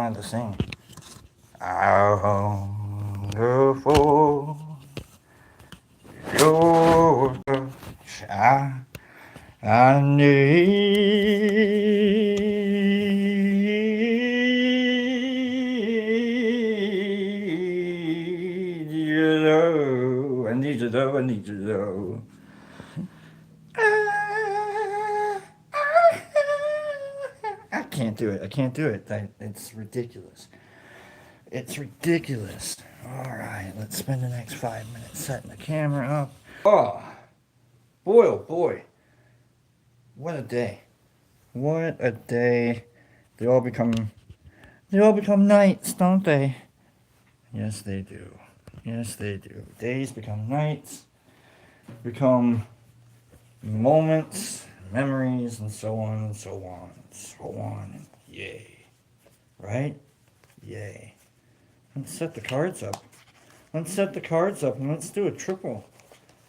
wanted to sing. How wonderful your touch. I need your love. I need your love. I need your love. I can't do it. I can't do it. It's ridiculous. It's ridiculous. All right, let's spend the next 5 minutes setting the camera up. Oh, boy, oh boy. What a day. What a day. They all become nights, don't they? Yes, they do. Yes, they do. Days become nights, become moments, memories, and so on and so on and so on. And yay. Right? Yay. Let's set the cards up. Let's set the cards up and let's do a triple.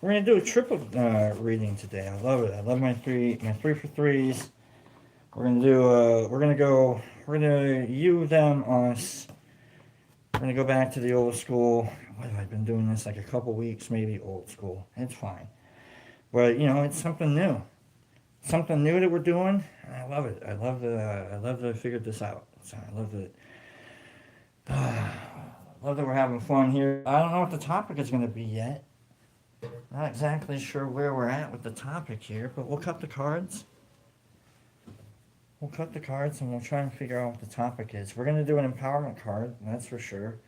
We're gonna do a triple reading today. I love it. I love my three for threes. We're gonna do. We're gonna you, them, us. We're gonna go back to the old school. What have I been doing this like a couple weeks, maybe old school. It's fine, but you know it's something new. Something new that we're doing. And I love it. I love that I figured this out. So I love that. Love that we're having fun here. I don't know what the topic is gonna be yet. Not exactly sure where we're at with the topic here, but we'll cut the cards. We'll cut the cards and we'll try and figure out what the topic is. We're going to do an empowerment card, that's for sure.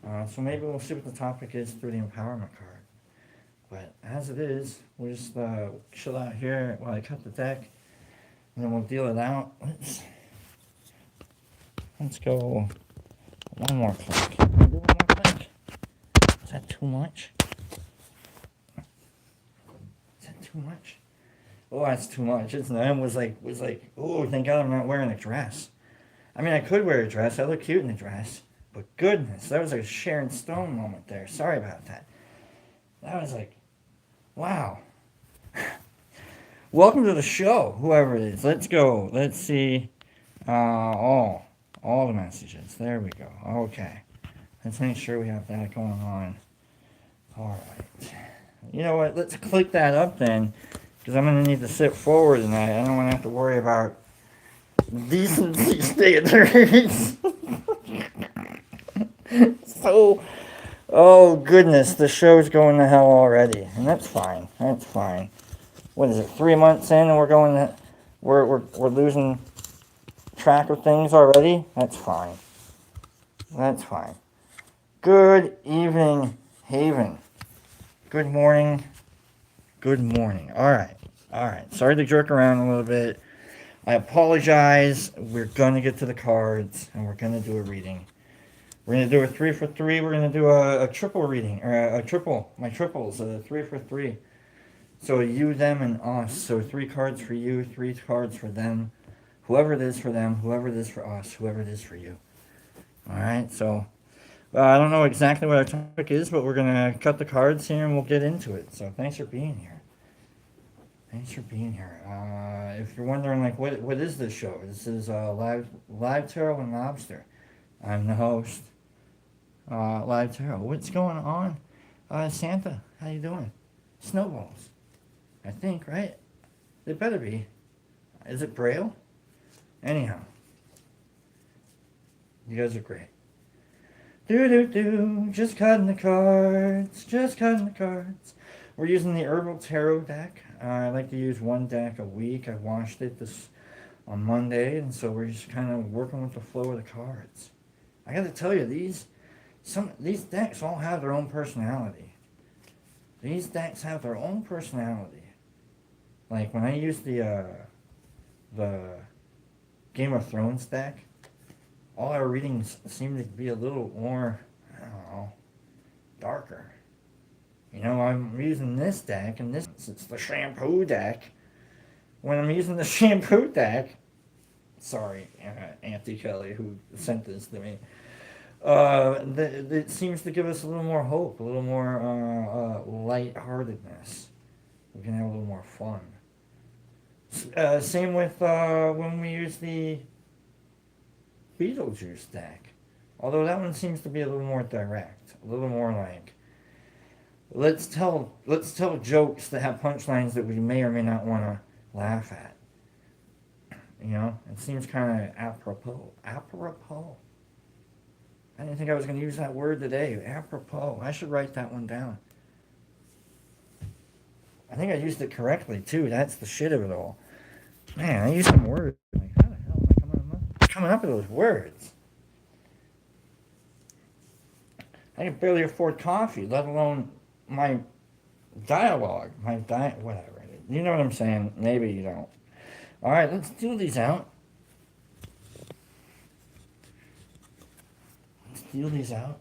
So maybe we'll see what the topic is through the empowerment card. But as it is, we'll just chill out here while I cut the deck. And then we'll deal it out. Let's go one more click. Can we do one more click? Is that too much? Is that too much? Oh, that's too much, isn't it? I was like, oh, thank God I'm not wearing a dress. I mean, I could wear a dress. I look cute in a dress. But goodness, that was a Sharon Stone moment there. Sorry about that. That was like, wow. Welcome to the show, whoever it is. Let's go. Let's see. All the messages. There we go. Okay. Let's make sure we have that going on. All right. You know what? Let's click that up then. Because I'm going to need to sit forward tonight. I don't want to have to worry about decency standards. So, oh goodness, the show's going to hell already. And that's fine. That's fine. What is it, 3 months in and we're losing track of things already? That's fine. That's fine. Good evening, Haven. Good morning. Good morning. All right. Sorry to jerk around a little bit. I apologize. We're going to get to the cards, and we're going to do a reading. We're going to do a 3 for 3. We're going to do a triple reading, or a triple. My triples, a 3 for 3. So you, them, and us. So 3 cards for you, 3 cards for them. Whoever it is for them, whoever it is for us, whoever it is for you. All right. So I don't know exactly what our topic is, but we're going to cut the cards here, and we'll get into it. So thanks for being here. Thanks for being here. If you're wondering, like, what is this show? This is Live Tarot and Lobster. I'm the host, Live Tarot. What's going on? Santa, how you doing? Snowballs, I think, right? They better be. Is it Braille? Anyhow, you guys are great. Just cutting the cards. Just cutting the cards. We're using the Herbal Tarot deck. I like to use one deck a week. I washed it on Monday, and so we're just kind of working with the flow of the cards. I got to tell you, these decks all have their own personality. These decks have their own personality. Like when I use the Game of Thrones deck, all our readings seem to be a little more, I don't know, darker. You know, I'm using this deck, and it's the shampoo deck. When I'm using the shampoo deck, sorry, Auntie Kelly, who sent this to me, it seems to give us a little more hope, a little more lightheartedness. We can have a little more fun. Same with when we use the Beetlejuice deck. Although that one seems to be a little more direct, a little more like, let's tell jokes that have punchlines that we may or may not want to laugh at. You know, it seems kind of apropos. Apropos. I didn't think I was going to use that word today. Apropos. I should write that one down. I think I used it correctly too. That's the shit of it all. Man, I used some words. Like, how the hell am I coming up with those words? I can barely afford coffee, let alone my dialogue, whatever. You know what I'm saying? Maybe you don't. All right, let's deal these out. Let's deal these out.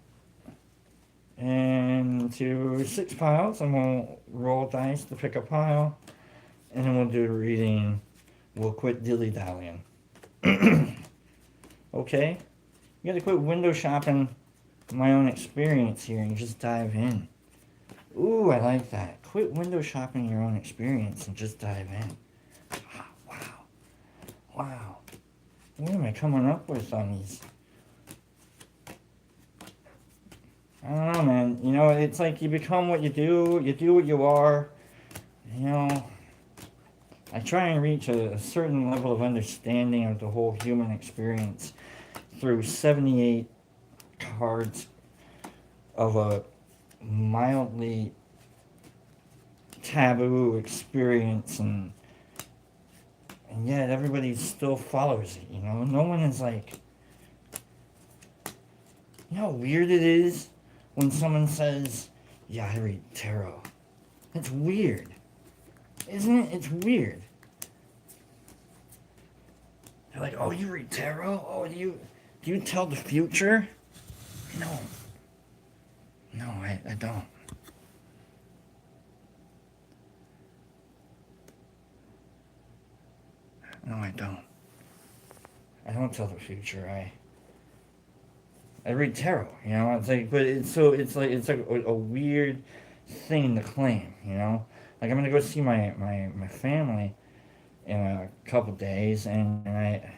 Into 6 piles, and we'll roll dice to pick a pile, and then we'll do the reading. We'll quit dilly-dallying. Okay? You gotta quit window shopping my own experience here and just dive in. Ooh, I like that. Quit window shopping your own experience and just dive in. Wow. Wow. What am I coming up with on these? I don't know, man. You know, it's like you become what you do what you are. You know, I try and reach a certain level of understanding of the whole human experience through 78 cards of a mildly taboo experience, and yet everybody still follows it, you know? No one is like... You know how weird it is when someone says, yeah, I read tarot? It's weird. Isn't it? It's weird. They're like, oh, you read tarot? Oh, do you tell the future? No. No, I don't. No, I don't. I don't tell the future. I read tarot, you know. It's like, but it's like a weird thing to claim, you know. Like, I'm gonna go see my family in a couple days, and I,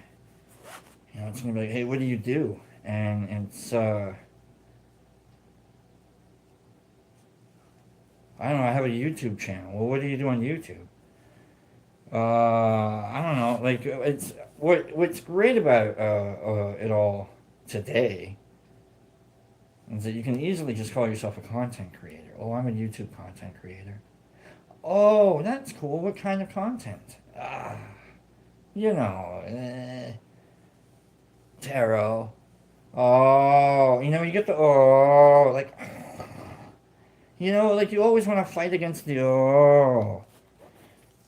you know, it's gonna be like, hey, what do you do? And it's I don't know. I have a YouTube channel. Well, what do you do on YouTube? I don't know. Like, it's what's great about it all today is that you can easily just call yourself a content creator. Oh, I'm a YouTube content creator. Oh, that's cool. What kind of content? You know, tarot. Oh, you know, you get the like, you know, like you always want to fight against the oh.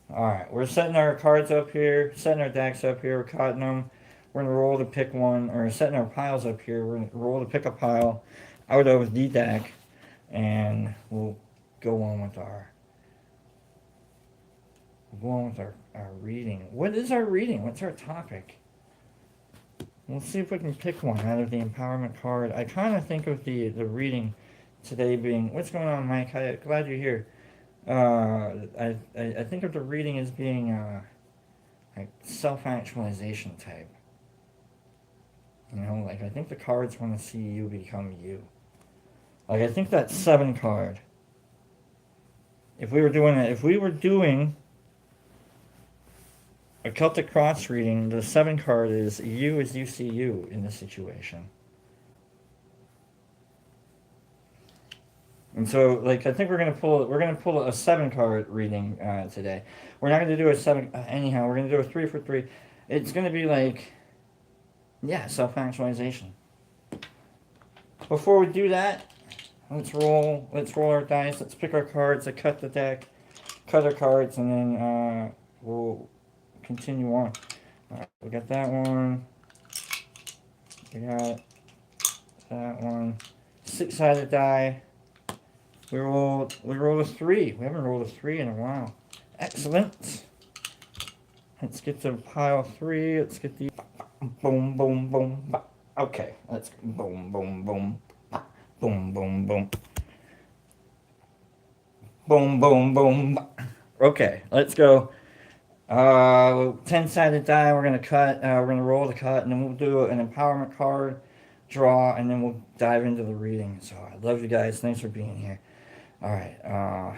Alright, we're setting our cards up here, setting our decks up here, we're cutting them. We're going to roll to pick one, or setting our piles up here. We're going to roll to pick a pile out of the deck, and we'll go on with our reading. What is our reading? What's our topic? We'll see if we can pick one out of the empowerment card. I kind of think of the reading today being, what's going on, Mike? Glad you're here. I think of the reading as being like self-actualization type. You know, like I think the cards want to see you become you. Like I think that 7 card. If we were doing a Celtic Cross reading, the 7 card is you as you see you in this situation. And so, like, I think we're gonna pull a 7 card reading today. We're not gonna do a 7 anyhow. We're gonna do a 3 for 3. It's gonna be like, yeah, self-actualization. Before we do that, let's roll our dice. Let's pick our cards. I cut the deck, cut our cards, and then we'll continue on. All right, we got that one. We got that one. 6-sided die. We rolled a 3. We haven't rolled a 3 in a while. Excellent. Let's get to pile 3. Let's get the boom, boom, boom. Okay, let's boom, boom, boom. Boom, boom, boom. Boom, boom, boom. Okay, let's go. 10-sided die. We're gonna cut. We're gonna roll the cut, and then we'll do an empowerment card draw, and then we'll dive into the reading. So I love you guys. Thanks for being here. All right.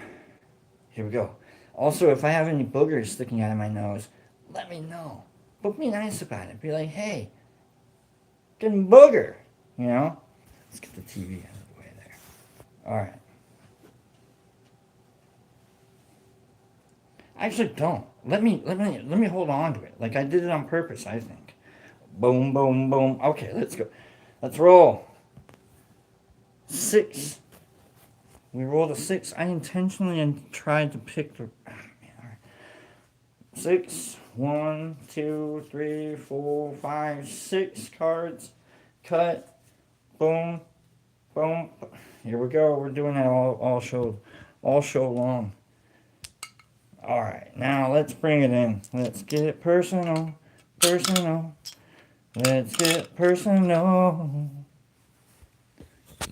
Here we go. Also, if I have any boogers sticking out of my nose, let me know. But be nice about it. Be like, hey, getting booger. You know. Let's get the TV out of the way there. All right. Actually, don't. Let me hold on to it. Like I did it on purpose, I think. Boom, boom, boom. Okay, let's go. Let's roll. 6. We rolled a 6. I intentionally tried to pick the. Oh, man, all right. 6. 1, 2, 3, 4, 5, 6 cards. Cut. Boom. Boom. Here we go. We're doing that all show long. All right, now let's bring it in. Let's get it personal. Let's get personal.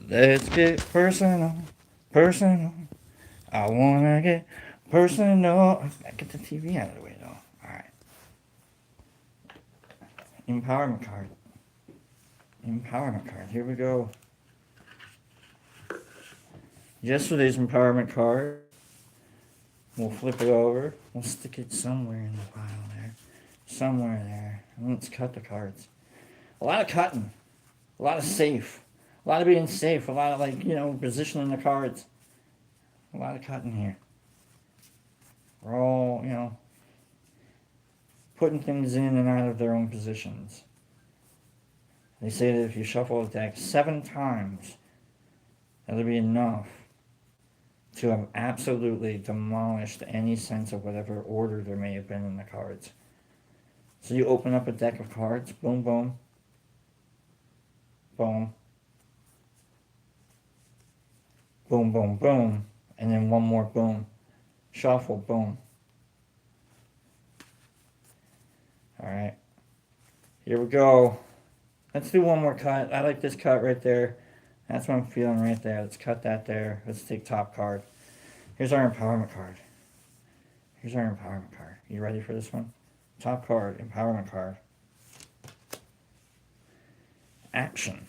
Let's get personal. I wanna get personal. I get the TV out of the way though. All right. Empowerment card. Here we go. Yesterday's empowerment card. We'll flip it over. We'll stick it somewhere in the pile there. Somewhere there. And let's cut the cards. A lot of cutting. A lot of safe. A lot of being safe. A lot of positioning the cards. A lot of cutting here. We're all, putting things in and out of their own positions. They say that if you shuffle the deck 7 times, that'll be enough to have absolutely demolished any sense of whatever order there may have been in the cards. So you open up a deck of cards, boom, boom, boom, boom, boom, boom, and then one more boom, shuffle, boom. All right, here we go. Let's do one more cut. I like this cut right there. That's what I'm feeling right there. Let's cut that there. Let's take top card. Here's our empowerment card. You ready for this one? Top card, empowerment card. Action.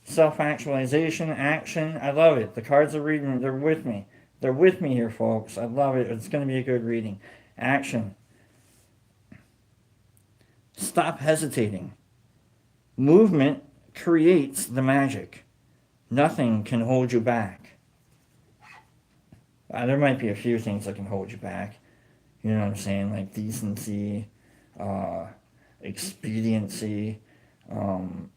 Self-actualization, action. I love it. The cards are reading. They're with me. They're with me here, folks. I love it. It's going to be a good reading. Action. Stop hesitating. Movement creates the magic. Nothing can hold you back. There might be a few things that can hold you back. You know what I'm saying? Like decency, expediency. I don't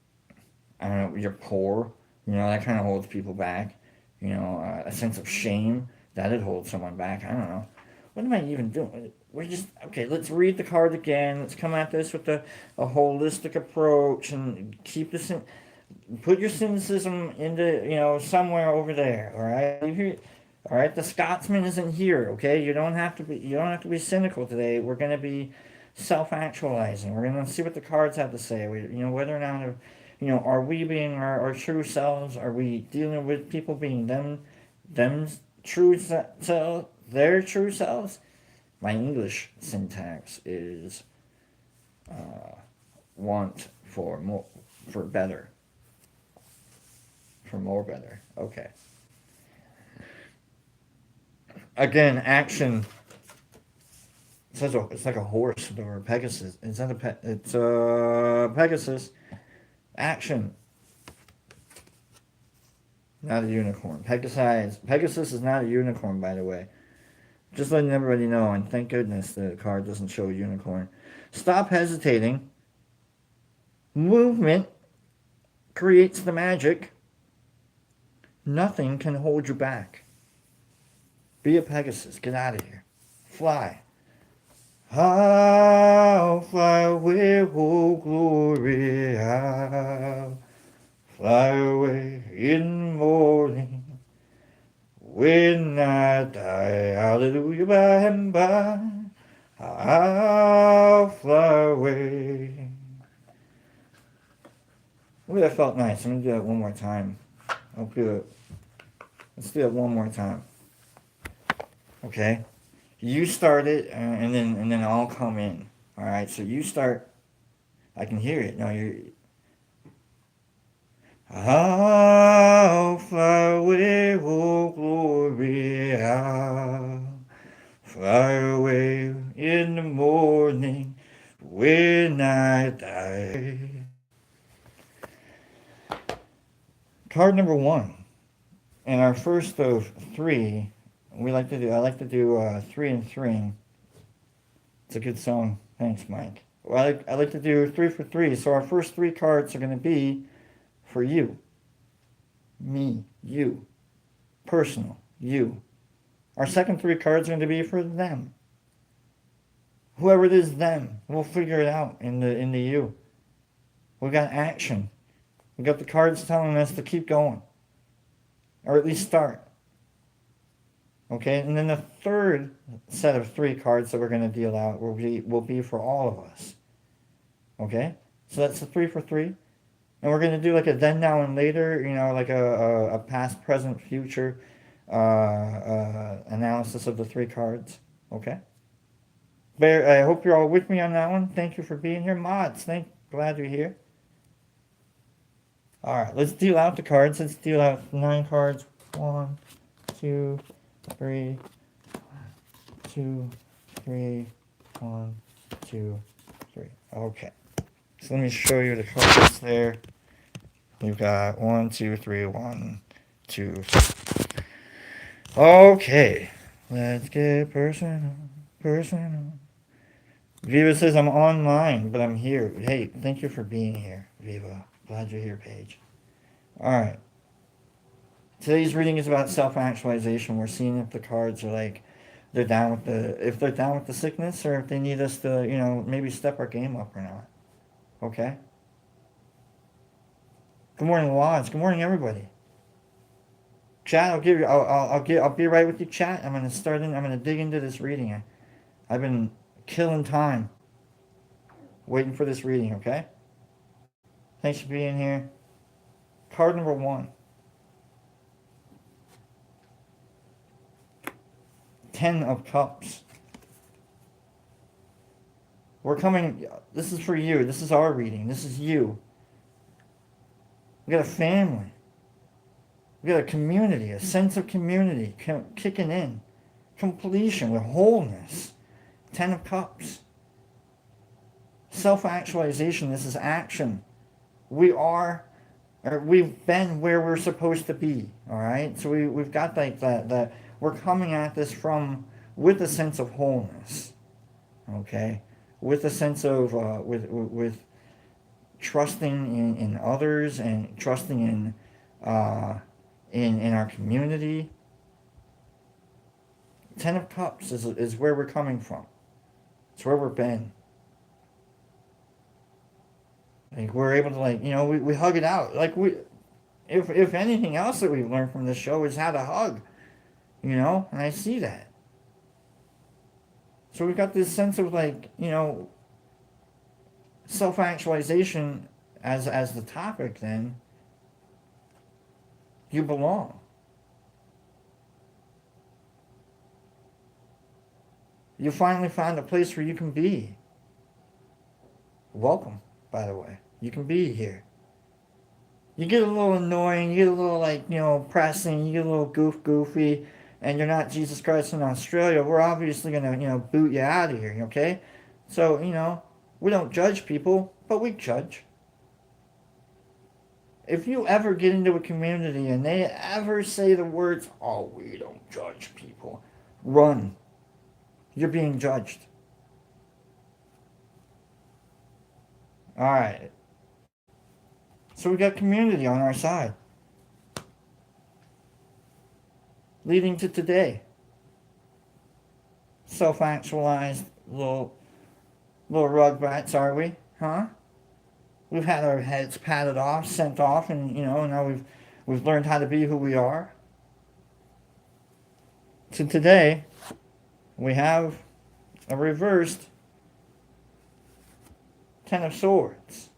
know, you're poor. That kind of holds people back. A sense of shame. That'd hold someone back. I don't know. What am I even doing? Okay, let's read the card again. Let's come at this with a holistic approach and keep this in. Put your cynicism into, somewhere over there, all right? All right, the Scotsman isn't here, okay? You don't have to be cynical today. We're going to be self-actualizing. We're going to see what the cards have to say. Whether or not, are we being our true selves? Are we dealing with people being them true selves, their true selves? My English syntax is want for more, for better. For more better. Okay. Again, action. It's like a horse or a Pegasus. It's not it's a Pegasus. Action. Not a unicorn. Pegasus is not a unicorn, by the way. Just letting everybody know, and thank goodness the card doesn't show a unicorn. Stop hesitating. Movement creates the magic. Nothing can hold you back. Be a Pegasus. Get out of here. Fly. I'll fly away, oh glory. I'll fly away in the morning. When I die, hallelujah, by and by, I'll fly away. Ooh, that felt nice. I'm going to do that one more time. Let's do it one more time. Okay? You start it, and then I'll come in. All right. So you start. I can hear it. No, you're. How far away, oh glory, how far away in the morning when I die. Card number one. And our first of three, I like to do 3 and 3. It's a good song. Thanks, Mike. Well, I like to do 3 for 3. So our first 3 cards are going to be for you, me, you, personal, you. Our second 3 cards are going to be for them. Whoever it is, them. We'll figure it out in the you. We got action. We got the cards telling us to keep going, or at least start. Okay, and then the third set of 3 cards that we're going to deal out will be for all of us. Okay, so that's the 3 for 3, and we're going to do like a then, now, and later. Like a past, present, future analysis of the 3 cards. Okay. But I hope you're all with me on that one. Thank you for being here, mods. Glad you're here. All right, let's deal out the cards. Let's deal out 9 cards. 1, 2, 3, 2, 3, 1, 2, 3. Okay. So let me show you the cards there. You've got 1, 2, 3, 1, 2, 3. Okay. Let's get personal. Viva says I'm online, but I'm here. Hey, thank you for being here, Viva. Glad you're here, Paige. Alright. Today's reading is about self-actualization. We're seeing if the cards are if they're down with the sickness, or if they need us to, maybe step our game up or not. Okay? Good morning, Lodge. Good morning, everybody. Chat, I'll be right with you, chat. I'm gonna dig into this reading. I've been killing time waiting for this reading, okay? Thanks for being here. Card number 1. 10 of Cups. This is for you. This is our reading. This is you. We got a family. We got a community, a sense of community kicking in. Completion with wholeness. 10 of Cups. Self-actualization. This is action. We've been where we're supposed to be. All right. So we've got that. We're coming at this with a sense of wholeness. Okay. With a sense of with trusting in others, and trusting in our community. 10 of Cups is where we're coming from. It's where we've been. We're able to we hug it out. If anything else that we've learned from this show is how to hug. And I see that. So we've got this sense of self-actualization as the topic. Then you belong. You finally found a place where you can be. Welcome, by the way. You can be here. You get a little annoying, you get a little pressing, you get a little goofy, and you're not Jesus Christ in Australia. We're obviously gonna boot you out of here, okay? So, we don't judge people, but we judge. If you ever get into a community and they ever say the words, "Oh, we don't judge people," run. You're being judged. Alright. So we got community on our side. Leading to today. Self-actualized little rugrats, are we? Huh? We've had our heads patted off, sent off, and now we've learned how to be who we are. So today we have a reversed 10 of Swords.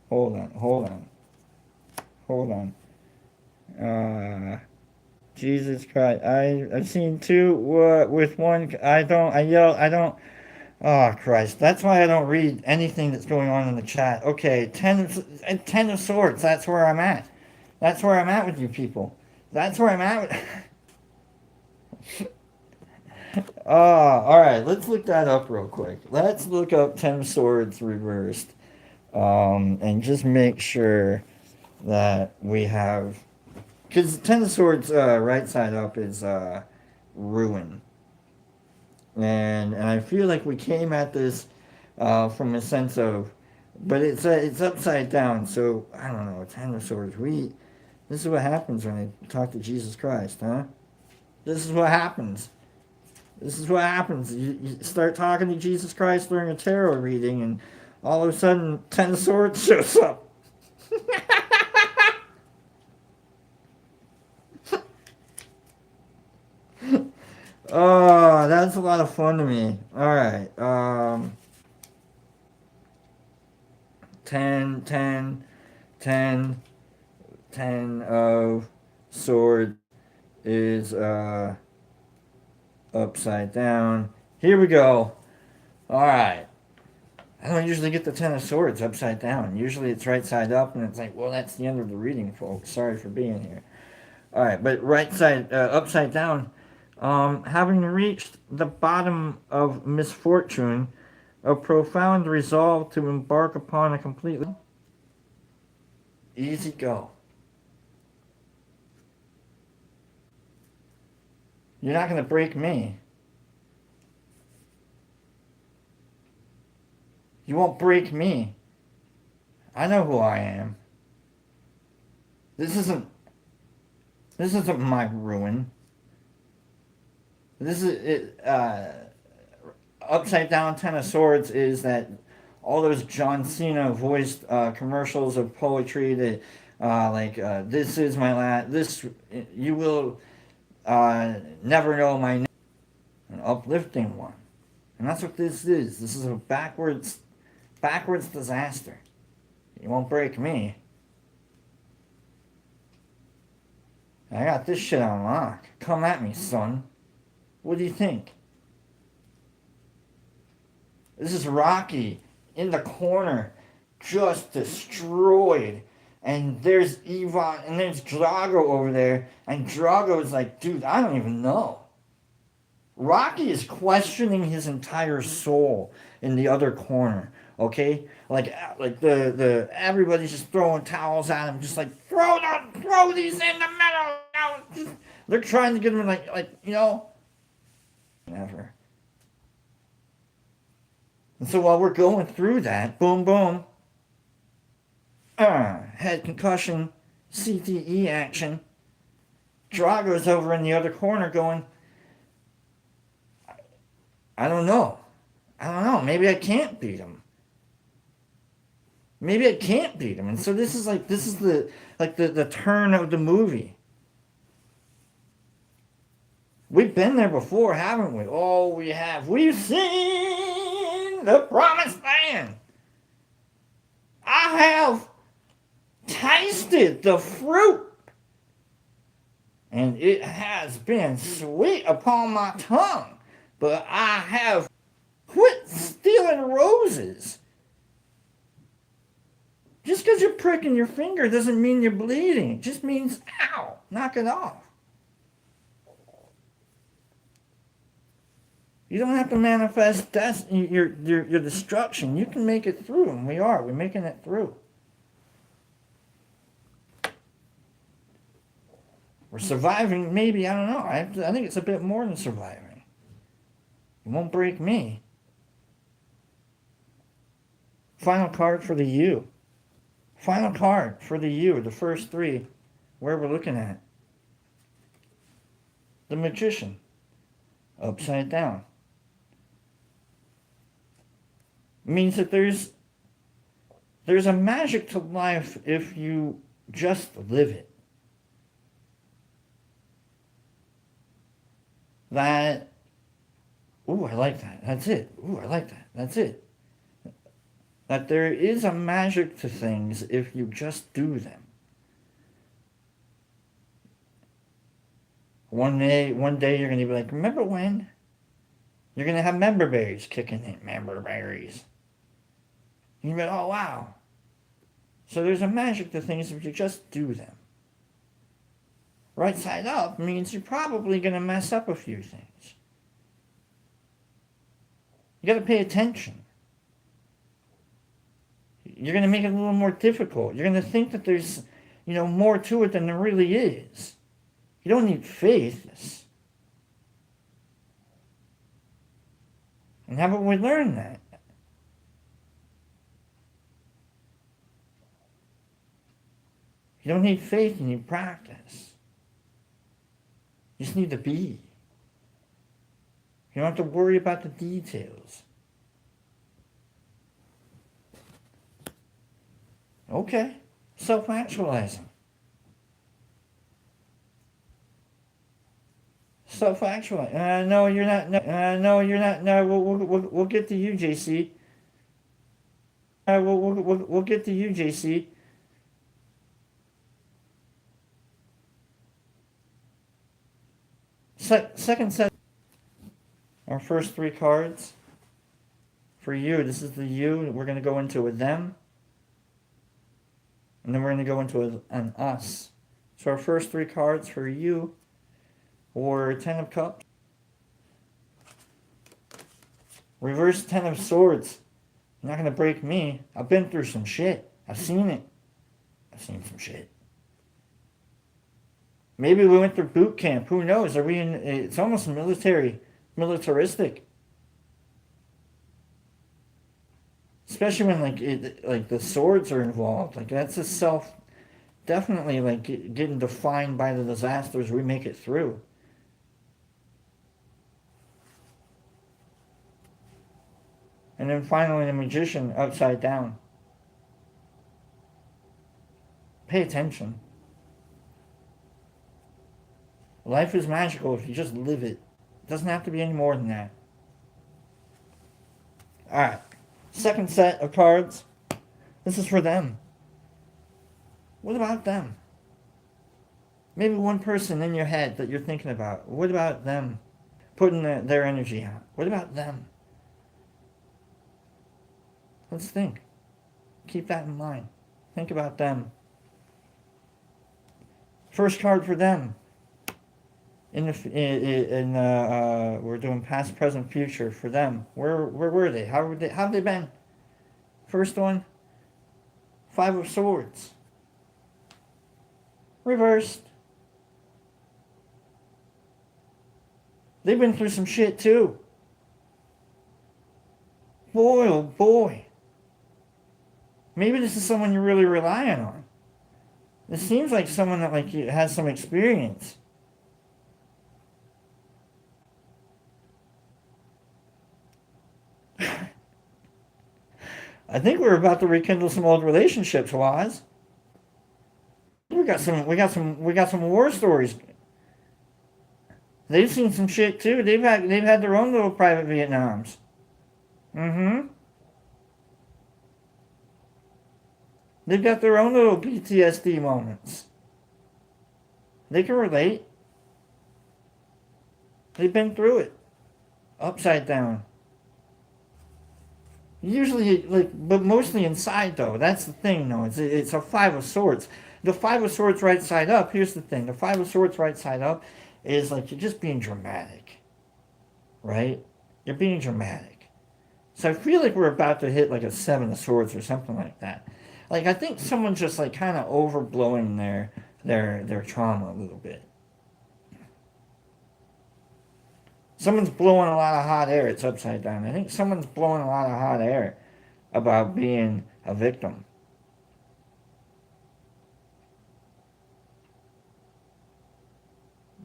Hold on. Uh, Jesus Christ. I've seen two with one. I yell. I don't. Oh, Christ. That's why I don't read anything that's going on in the chat. Okay, ten of swords. That's where I'm at. That's where I'm at with you people. That's where I'm at with... all right. Let's look that up real quick. Let's look up ten of swords reversed. And just make sure that we have... Because ten of swords right side up is ruin. And I feel like we came at this from a sense of... But it's upside down, so I don't know. Ten of swords. This is what happens when I talk to Jesus Christ, huh? This is what happens. This is what happens. You start talking to Jesus Christ during a tarot reading, and all of a sudden, Ten of Swords shows up. Oh, that's a lot of fun to me. All right. 10, 10, 10, 10 of Swords is upside down. Here we go. All right. I don't usually get the Ten of Swords upside down. Usually it's right side up, and it's like, well, that's the end of the reading, folks. Sorry for being here. All right, but right side, upside down, having reached the bottom of misfortune, a profound resolve to embark upon a completely easy go. You're not going to break me. You won't break me. I know who I am. This isn't my ruin. This is it. Upside down Ten of Swords is that all those John Cena voiced commercials of poetry that this is my last. This you will never know my name. An uplifting one, and that's what this is. This is a backwards disaster. You won't break me. I got this shit on lock. Come at me, son. What do you think? This is Rocky in the corner, just destroyed. And there's Ivan, and there's Drago over there. And Drago's like, dude, I don't even know. Rocky is questioning his entire soul in the other corner. Okay, like the everybody's just throwing towels at him, just like throw these in the middle. They're trying to get him like never. And so while we're going through that, boom boom, head concussion, CTE action. Drago's over in the other corner going, I don't know. Maybe I can't beat him. Maybe I can't beat him. And so this is the turn of the movie. We've been there before, haven't we? Oh, we have. We've seen the promised land. I have tasted the fruit. And it has been sweet upon my tongue. But I have quit stealing roses. Just because you're pricking your finger doesn't mean you're bleeding. It just means, ow, knock it off. You don't have to manifest your destruction. You can make it through, and we're making it through. We're surviving, maybe, I don't know. I think it's a bit more than surviving. It won't break me. Final card for the U. Final card for the U, the first three, where we're looking at. The Magician, upside down. Means that there's a magic to life if you just live it. That, ooh, I like that. That's it. Ooh, I like that. That's it. That there is a magic to things if you just do them. One day you're gonna be like, remember when? You're gonna have member berries kicking in. Member berries. You're gonna be like, oh wow. So there's a magic to things if you just do them. Right side up means you're probably gonna mess up a few things. You gotta pay attention. You're gonna make it a little more difficult. You're gonna think that there's, more to it than there really is. You don't need faith. And how about we learn that? You don't need faith, you need practice. You just need to be. You don't have to worry about the details. Okay. Self-actualizing. Self-actualizing. No, you're not. No, you're not. No, we'll get to you, JC. We'll get to you, JC. Second set. Our first three cards. For you, this is the you. We're going to go into a them. And then we're going to go into an us. So our first three cards for you were Ten of Cups. Reverse Ten of Swords. You're not going to break me. I've been through some shit. I've seen it. I've seen some shit. Maybe we went through boot camp. Who knows? Are we in? It's almost militaristic. Especially when like the swords are involved. Like that's a definitely like getting defined by the disasters we make it through. And then finally the Magician upside down. Pay attention. Life is magical if you just live it. It doesn't have to be any more than that. Alright. Second set of cards. This is for them. What about them? Maybe one person in your head that you're thinking about. What about them? Putting their energy out. What about them? Let's think. Keep that in mind. Think about them. First card for them. We're doing past, present, future for them. Where were they? How have they been? First one, Five of Swords. Reversed. They've been through some shit too. Boy, oh boy. Maybe this is someone you're really relying on. This seems like someone that has some experience. I think we're about to rekindle some old relationships, Waz. We got some war stories. They've seen some shit too. They've had their own little private Vietnams. Mm-hmm. They've got their own little PTSD moments. They can relate. They've been through it. Upside down. Usually, but mostly inside though. That's the thing though. It's a Five of Swords. The Five of Swords right side up, here's the thing. The Five of Swords right side up is like you're just being dramatic. Right? You're being dramatic. So I feel like we're about to hit like a Seven of Swords or something like that. Like I think someone's just like kind of overblowing their trauma a little bit. Someone's blowing a lot of hot air. It's upside down. I think someone's blowing a lot of hot air about being a victim.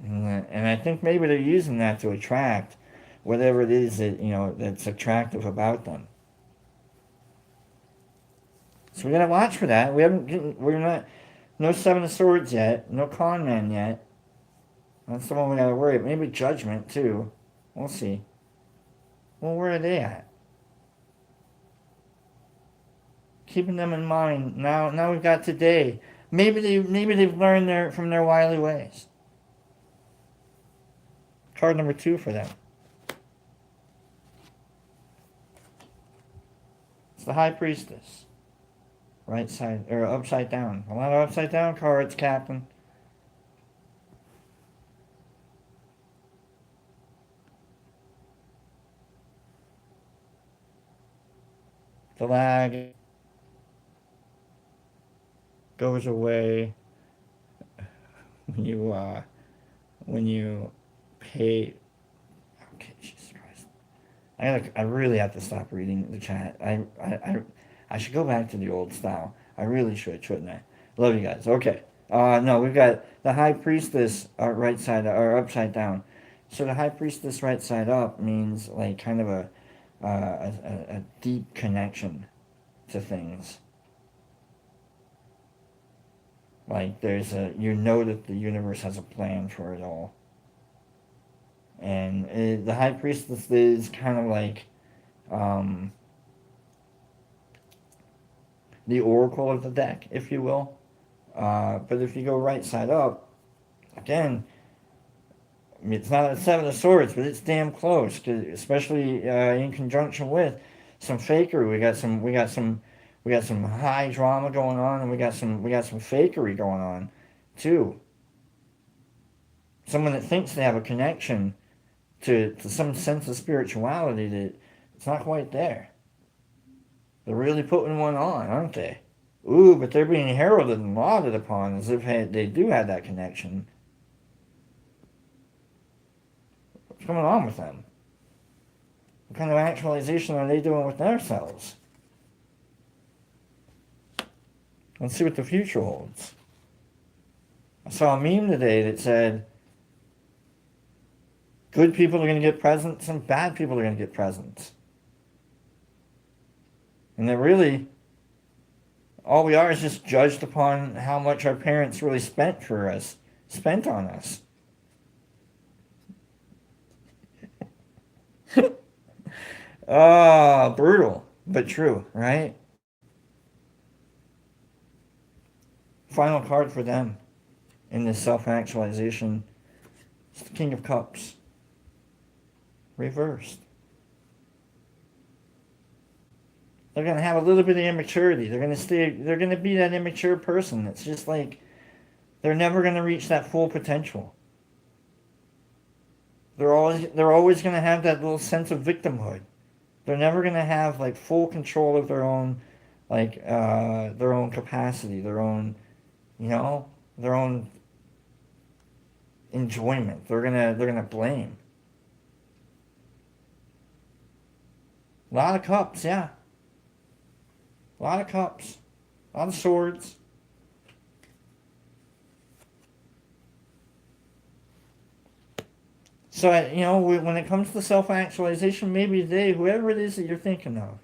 And I think maybe they're using that to attract whatever it is that's attractive about them. So we gotta watch for that. We're not, no Seven of Swords yet, no Con Man yet. That's the one we gotta worry about. Maybe Judgment too. We'll see. Well, where are they at? Keeping them in mind. Now we've got today. Maybe they've learned from their wily ways. card number 2 for them. It's the High Priestess. Right side, or upside down. A lot of upside down cards, Captain. The lag goes away when you pay. Okay, Jesus Christ. I really have to stop reading the chat. I should go back to the old style. I really should, shouldn't I? Love you guys. Okay. No, we've got the High Priestess right side or upside down. So the High Priestess right side up means like kind of a deep connection to things. Like you know that the universe has a plan for it all. And the High Priestess is kind of like the oracle of the deck, if you will. But if you go right side up, again, I mean, it's not a Seven of Swords, but it's damn close. Especially in conjunction with some fakery. We got some high drama going on, and we got some fakery going on, too. Someone that thinks they have a connection to some sense of spirituality that it's not quite there. They're really putting one on, aren't they? Ooh, but they're being heralded and lauded upon as if they do have that connection. What's going on with them? What kind of actualization are they doing with themselves? Let's see what the future holds. I saw a meme today that said, good people are going to get presents and bad people are going to get presents. And that really, all we are is just judged upon how much our parents really spent on us. Brutal, but true, right? Final card for them in this self-actualization is the King of Cups. Reversed. They're going to have a little bit of immaturity. They're going to be that immature person that's just like, they're never going to reach that full potential. They're always going to have that little sense of victimhood. They're never going to have like full control of their own capacity, their own enjoyment. They're going to blame. A lot of cups, yeah. A lot of cups. A lot of swords. So, when it comes to self-actualization, maybe whoever it is that you're thinking of,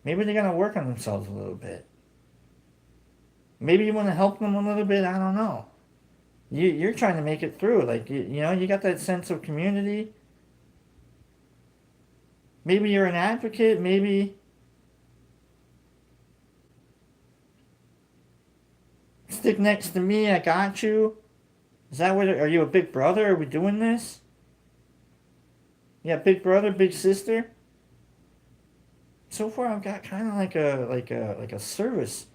maybe they're going to work on themselves a little bit. Maybe you want to help them a little bit, I don't know. You're trying to make it through. Like, you got that sense of community. Maybe you're an advocate, maybe stick next to me, I got you. Is that are you a big brother? Are we doing this? Yeah, big brother, big sister. So far I've got kind of like a service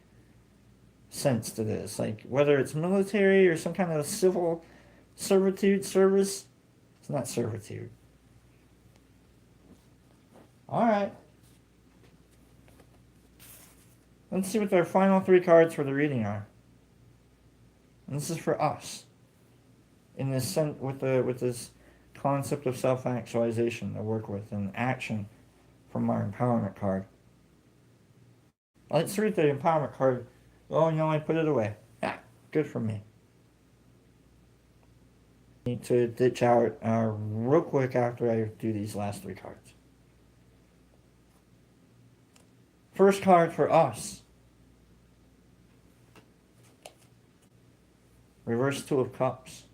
sense to this. Like whether it's military or some kind of civil service. It's not servitude. Alright. Let's see what our final 3 cards for the reading are. And this is for us. In this sense, with this concept of self-actualization to work with and action from our empowerment card. Let's read the empowerment card. Oh, I put it away. Yeah, good for me. Need to ditch out real quick after I do these last 3 cards. First card for us. Reverse 2 of Cups.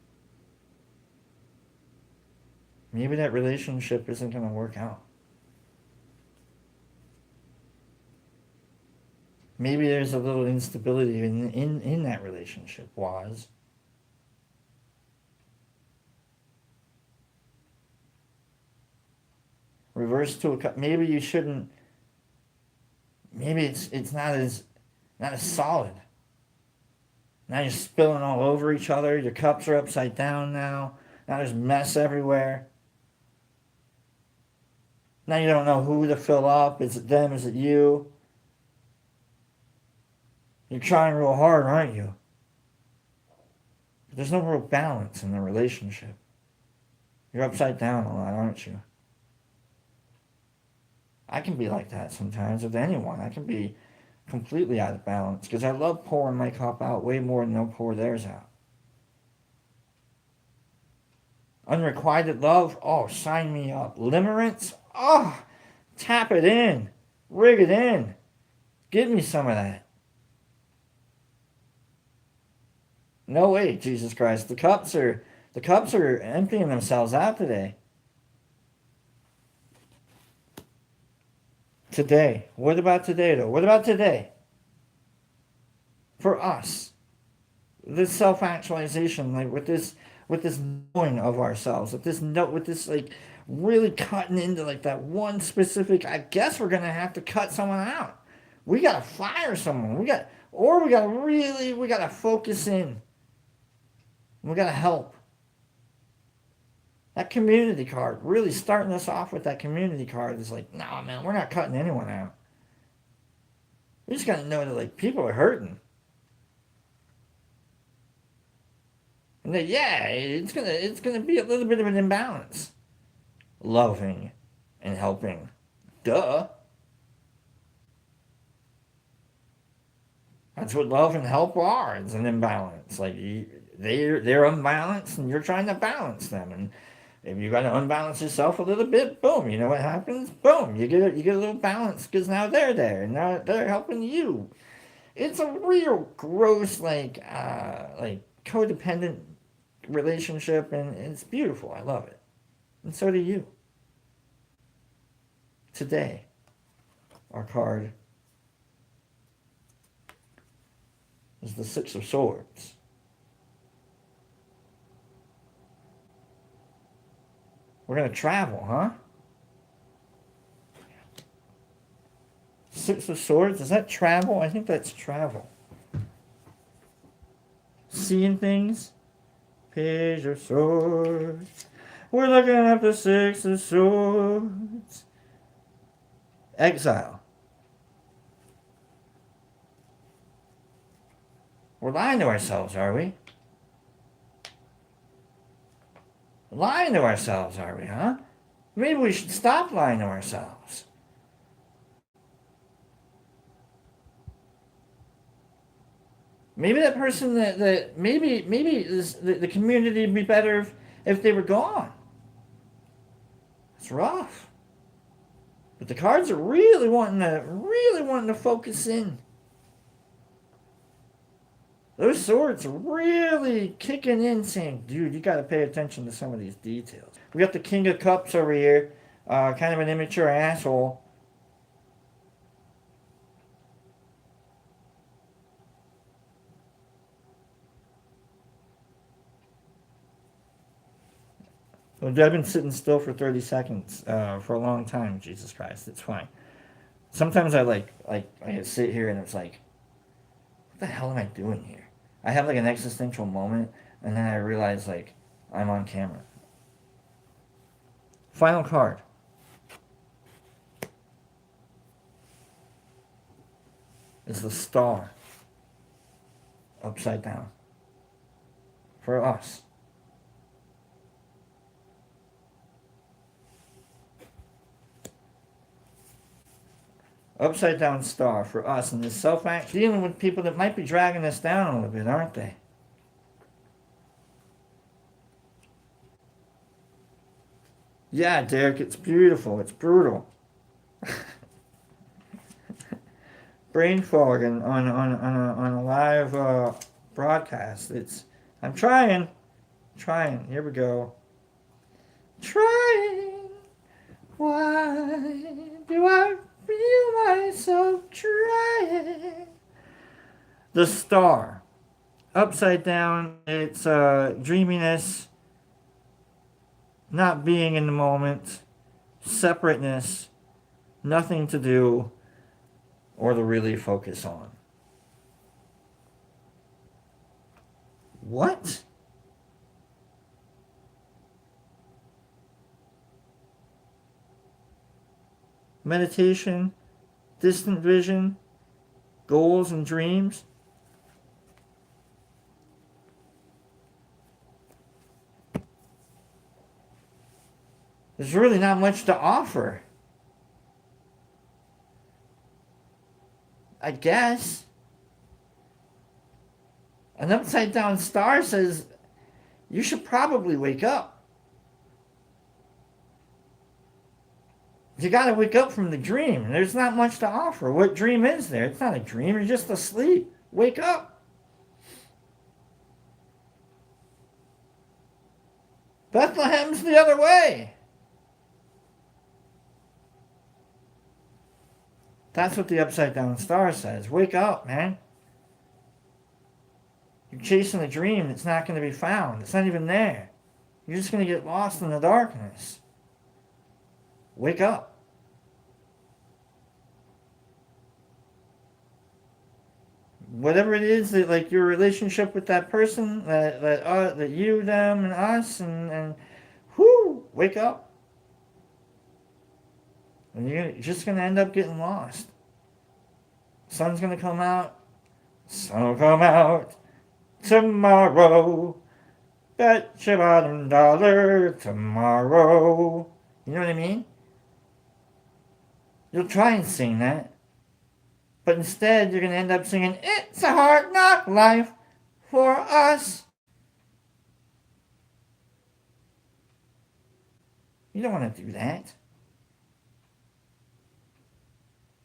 Maybe that relationship isn't going to work out. Maybe there's a little instability in that relationship, Reverse to a cup. Maybe you shouldn't. Maybe it's not as solid. Now you're spilling all over each other. Your cups are upside down now. Now there's mess everywhere. Now you don't know who to fill up. Is it them? Is it you? You're trying real hard, aren't you? But there's no real balance in the relationship. You're upside down a lot, aren't you? I can be like that sometimes with anyone. I can be completely out of balance because I love pouring my cup out way more than they'll pour theirs out. Unrequited love, oh, sign me up. Limerence, oh, tap it in, rig it in. Give me some of that. No way, Jesus Christ. The cups are emptying themselves out today. Today. What about today, though? What about today? For us, this self-actualization, like with this knowing of ourselves, with this like really cutting into like that one specific. I guess we're gonna have to cut someone out. We gotta fire someone. We gotta focus in. We gotta help. That community card, really starting us off with that community card is like, nah, man, we're not cutting anyone out. We just gotta know that like people are hurting. And that, yeah, it's gonna be a little bit of an imbalance. Loving and helping. Duh. That's what love and help are. It's an imbalance. Like they're unbalanced and you're trying to balance them. And if you got to unbalance yourself a little bit, boom, you know what happens? Boom, you get a little balance because now they're there and now they're helping you. It's a real gross like codependent relationship, and it's beautiful. I love it, and so do you. Today, our card is the Six of Swords. We're gonna travel, huh? Six of Swords, is that travel? I think that's travel. Seeing things. Page of Swords. We're looking at the Six of Swords. Exile. We're lying to ourselves, are we? Lying to ourselves, are we, huh? Maybe we should stop lying to ourselves. Maybe that person maybe the community would be better if they were gone. It's rough. But the cards are really wanting to focus in. Those swords are really kicking in, saying, dude, you got to pay attention to some of these details. We got the King of Cups over here, kind of an immature asshole. Well, I've been sitting still for 30 seconds for a long time. Jesus Christ, it's fine. Sometimes I sit here and it's like, what the hell am I doing here? I have like an existential moment, and then I realize like I'm on camera. Final card. Is the Star. Upside down. For us. Upside down star for us, and this self-act dealing with people that might be dragging us down a little bit, aren't they? Yeah, Derek, it's beautiful. It's brutal. Brain fog on a live broadcast. I'm trying. Here we go. Trying. Why do I feel myself trying? The Star. Upside down. It's dreaminess. Not being in the moment. separateness, nothing to do or to really focus on. What? Meditation, distant vision, goals and dreams. There's really not much to offer. I guess. An upside down star says you should probably wake up. You gotta wake up from the dream. There's not much to offer. What dream is there? It's not a dream, you're just asleep. Wake up. Bethlehem's the other way. That's what the upside down star says. Wake up, man. You're chasing a dream that's not going to be found. It's not even there. You're just going to get lost in the darkness. Wake up. Whatever it is that, like, your relationship with that person, that you, them, and us, and whoo, wake up. And you're just going to end up getting lost. Sun's going to come out. Sun will come out tomorrow. Bet your bottom dollar tomorrow. You know what I mean? You'll try and sing that. But instead, you're going to end up singing, "It's a hard knock life for us." You don't want to do that.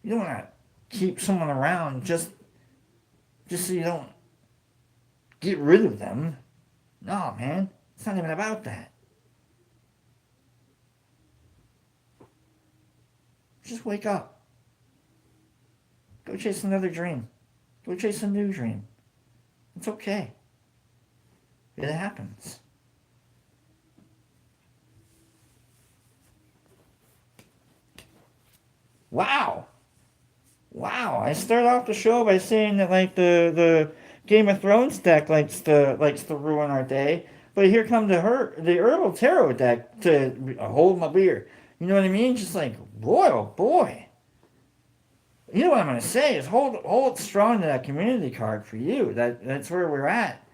You don't want to keep someone around just so you don't get rid of them. No, man. It's not even about that. Just wake up. Go chase another dream. Go chase a new dream. It's okay. It happens. Wow. Wow, I started off the show by saying that, like, the Game of Thrones deck likes to ruin our day, but here come the Herbal Tarot deck to hold my beer. You know what I mean? Just like, boy, oh boy. You know what I'm gonna say is hold strong to that community card for you. That's where we're at.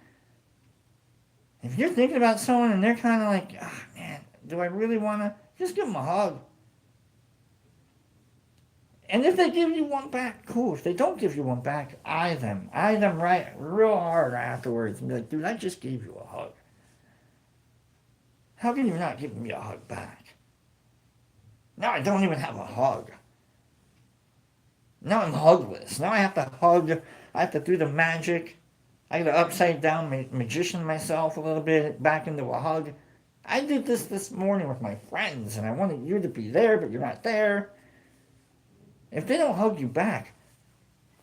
If you're thinking about someone and they're kind of like, ah, man, do I really want to? Just give them a hug. And if they give you one back, cool. If they don't give you one back, eye them. Eye them right real hard afterwards and be like, dude, I just gave you a hug. How can you not give me a hug back? Now I don't even have a hug. Now I'm hugless. Now I have to hug. I have to do the magic. I got to upside down magician myself a little bit back into a hug. I did this morning with my friends, and I wanted you to be there, but you're not there. If they don't hug you back,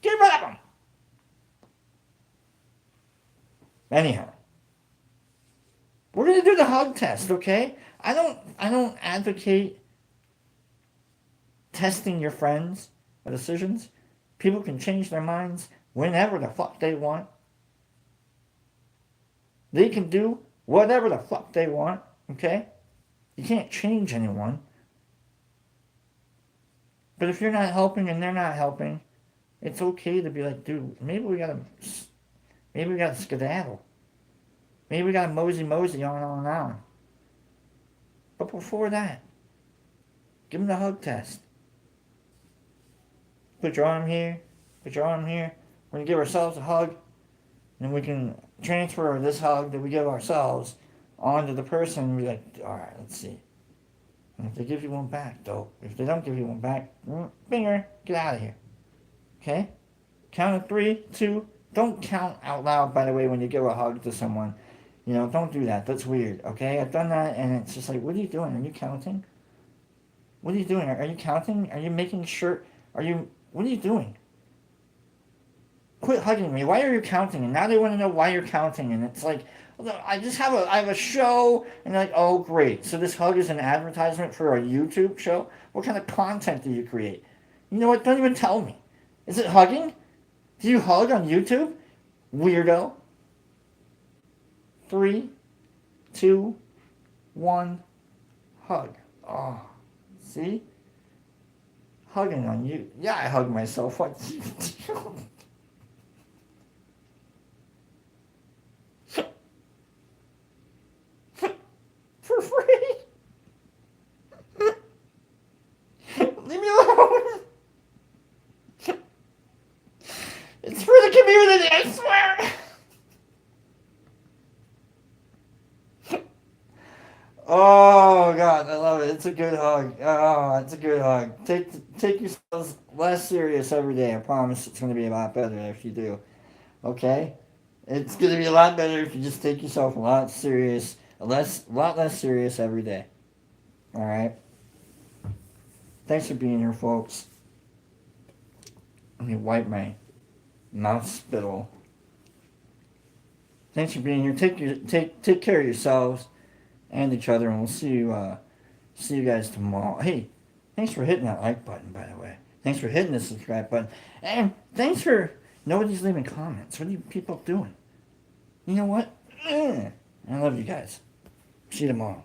get rid of them. Anyhow, we're gonna do the hug test, okay? I don't advocate testing your friends' decisions. People can change their minds whenever the fuck they want. They can do whatever the fuck they want, okay? You can't change anyone. But if you're not helping and they're not helping, it's okay to be like, dude, maybe we gotta skedaddle. Maybe we gotta mosey on. But before that, give them the hug test. Put your arm here. We're gonna give ourselves a hug, and we can transfer this hug that we give ourselves onto the person and be like, all right, let's see. And if they give you one back, dope. If they don't give you one back, finger, get out of here. Okay? Count of 3, 2. Don't count out loud, by the way, when you give a hug to someone. You know, don't do that. That's weird. Okay? I've done that, and it's just like, what are you doing? Are you counting? What are you doing? Are you counting? Are you making sure? What are you doing? Quit hugging me. Why are you counting? And now they want to know why you're counting. And it's like, I have a show, and you're like, oh great, so this hug is an advertisement for a YouTube show? What kind of content do you create? You know what? Don't even tell me. Is it hugging? Do you hug on YouTube? Weirdo. 3, 2, 1, hug. Oh, see? Hugging on you. Yeah, I hug myself. What? For free? Leave me alone. It's for the community, I swear. Oh God, I love it. It's a good hug. Oh, it's a good hug. Take yourselves less serious every day. I promise it's going to be a lot better if you do. Okay, it's going to be a lot better if you just take yourself a lot less serious every day. All right. Thanks for being here, folks. Let me wipe my mouth spittle. Thanks for being here. Take care of yourselves and each other, and we'll see you guys tomorrow. Hey, thanks for hitting that like button, by the way. Thanks for hitting the subscribe button, and thanks for nobody's leaving comments. What are you people doing? You know what? I love you guys. See you tomorrow.